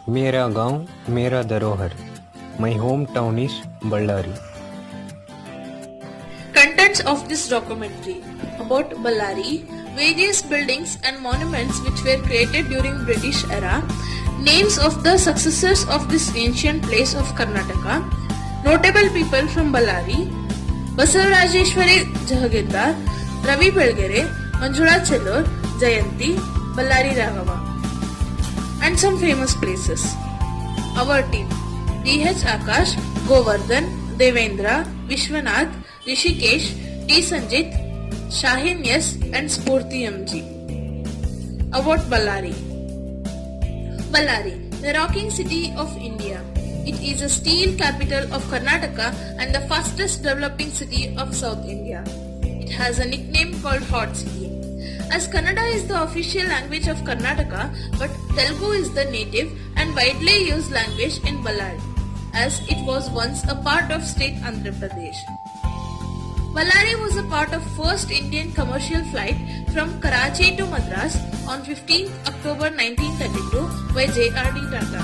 मेरा गांव मेरा धरोहर. My hometown is Ballari. Contents of this documentary about Ballari, various buildings and monuments which were created during British era, names of the successors of this ancient place of Karnataka, notable people from Ballari, Basavarajeshwari Jahagirdar, Ravi Belgere, Manjula Chellur, Jayanti, Ballari Raghava, and some famous places. Our team: D.H. Akash, Govardhan, Devendra, Vishwanath, Rishikesh, T. Sanjit, Shahin S, and Spurti MG. About Ballari. Ballari, the rocking city of India. It is a steel capital of Karnataka and the fastest developing city of South India. It has a nickname called Hot City. As Kannada is the official language of Karnataka, but Telugu is the native and widely used language in Ballari, as it was once a part of state Andhra Pradesh. Ballari was a part of first Indian commercial flight from Karachi to Madras on 15 October 1932 by J.R.D. Tata.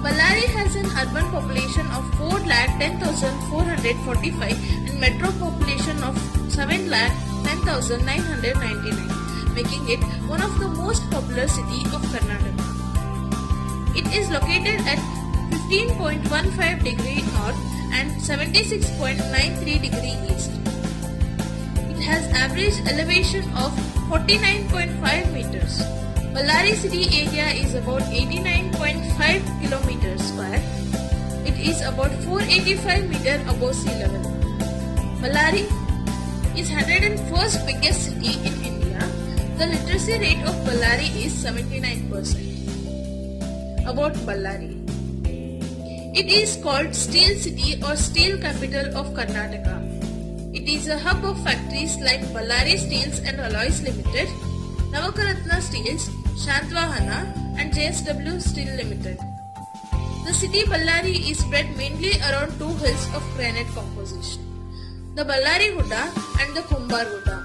Ballari has an urban population of 4,10,445 and metro population of 7,10,999, making it one of the most popular city of Karnataka. It is located at 15.15 degree north and 76.93 degree east. It has average elevation of 49.5 meters. Ballari city area is about 89.5 kilometers square. It is about 485 meter above sea level. Ballari is 101st biggest city in India. The literacy rate of Ballari is 79%. About Ballari. It is called Steel City or Steel Capital of Karnataka. It is a hub of factories like Ballari Steels and Alloys Limited, Navakaratna Steels, Shantvahana and JSW Steel Limited. The city Ballari is spread mainly around two hills of granite composition, the Ballari Gudda and the Kumbar Gudda.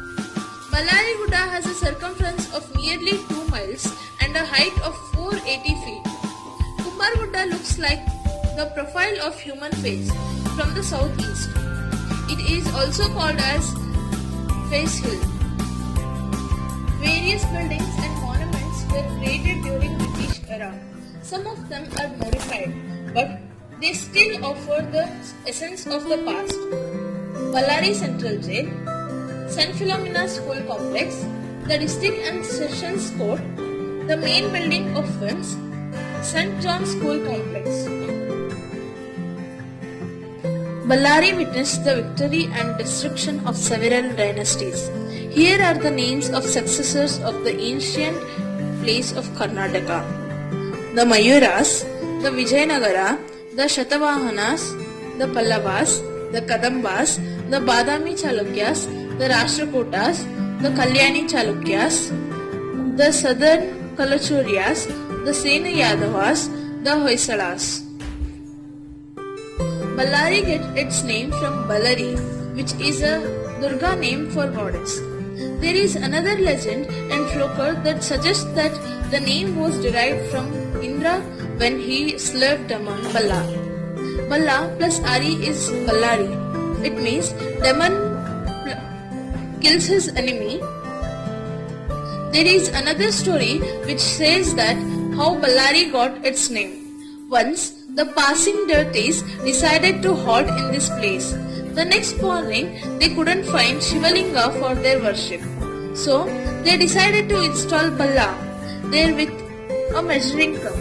Ballari Gudda has a circumference of nearly 2 miles and a height of 480 feet. Kumbar Gudda looks like the profile of human face from the southeast. It is also called as Face Hill. Various buildings and monuments were created during British era. Some of them are modified, but they still offer the essence of the past. Ballari Central Jail, St. Philomena School Complex, the District and Sessions Court, the main building of films, St. John School Complex. Ballari witnessed the victory and destruction of several dynasties. Here are the names of successors of the ancient place of Karnataka: the Mayuras, the Vijayanagara, the Shatavahanas, the Pallavas, the Kadambas, the Badami Chalukyas, the Rashtrakutas, the Kalyani Chalukyas, the Southern Kalachurias, the Sena Yadavas, the Hoysalas. Ballari gets its name from Ballari, which is a Durga name for goddess. There is another legend and folklore that suggests that the name was derived from Indra when he slew demon Balla. Balla plus Ari is Ballari. It means demon kills his enemy. There is another story which says that how Ballari got its name. Once, the passing devotees decided to halt in this place. The next morning, they couldn't find Shivalinga for their worship. So, they decided to install Balla there with a measuring cup.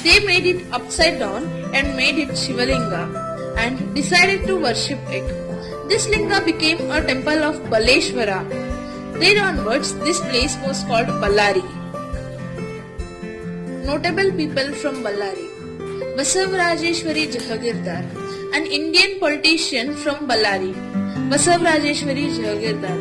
They made it upside down and made it Shivalinga and decided to worship it. This linga became a temple of Balleshwara. Then onwards, this place was called Ballari. Notable people from Ballari: Basavarajeshwari Jahagirdar, an Indian politician from Ballari. Basavarajeshwari Jahagirdar.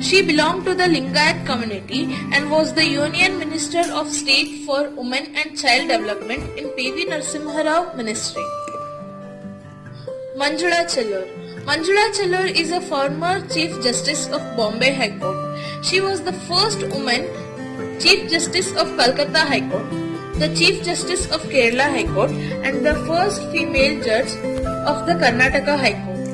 She belonged to the Lingayat community and was the Union Minister of State for Women and Child Development in P.V. Narasimha Rao ministry. Manjula Chellur. Manjula Chellur is a former Chief Justice of Bombay High Court. She was the first woman Chief Justice of Calcutta High Court, the Chief Justice of Kerala High Court, and the first female judge of the Karnataka High Court.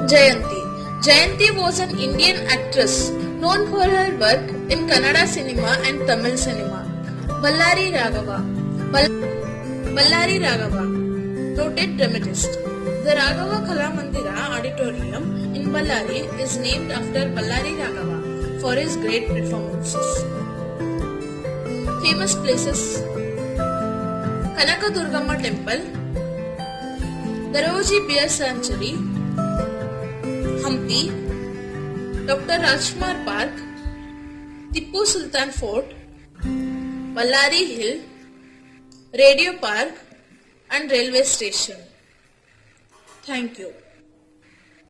Jayanti. Jayanti was an Indian actress known for her work in Kannada cinema and Tamil cinema. Ballari Raghava. Ballari Raghava, noted dramatist. The Raghava Kalamandira Auditorium in Ballari is named after Ballari Raghava for his great performances. Famous places: Kanaka Durgamma Temple, Daroji Beer Sanctuary, Hampi, Dr. Rajkumar Park, Tippu Sultan Fort, Ballari Hill, Radio Park and Railway Station. Thank you.